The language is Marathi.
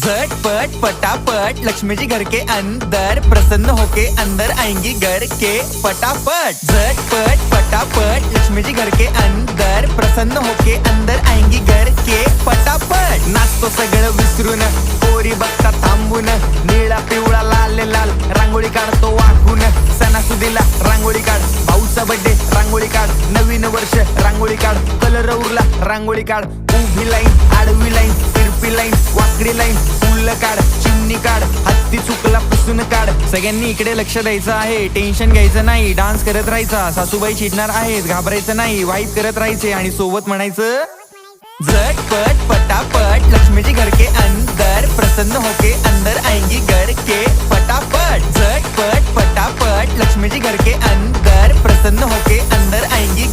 झटपट पटापट लक्ष्मी जी घर के अंदर प्रसन्न होके अंदर आएंगी घर के फटाफट। झटपट पटापट लक्ष्मी जी घर के अंदर प्रसन्न होके अंदर आएंगी घर के फटाफट। नाचतो सगळं विसरून पोरी बघता थांबून, निळा पिवळा लाल लाल रांगोळी काढतो वाकून। सणासुदीला रांगोळी काढ, भाऊचा बर्थडे रांगोळी काढ, नवीन वर्ष रांगोळी काढ, कलर उरला रांगोळी काढ। उभी लाईन आडवी लाईन तिरपी लाईन वाकडी लाईन फुल काढ, चिमणी काढ, हत्ती चुकला पुसून काढ। सगळ्यांनी इकडे लक्ष द्यायचं आहे, टेन्शन घ्यायचं नाही, डान्स करत राहायचा। सासूबाई चिडणार आहेत, घाबरायचं नाही, वाईप करत राहायचे आणि सोबत म्हणायचं झटपट पटापट लक्ष्मी जी घर के अंदर प्रसन्न होके अंदर आएंगी घर के फटाफट। झटपट पटापट लक्ष्मी जी घर के अंदर प्रसन्न होके अंदर आएंगी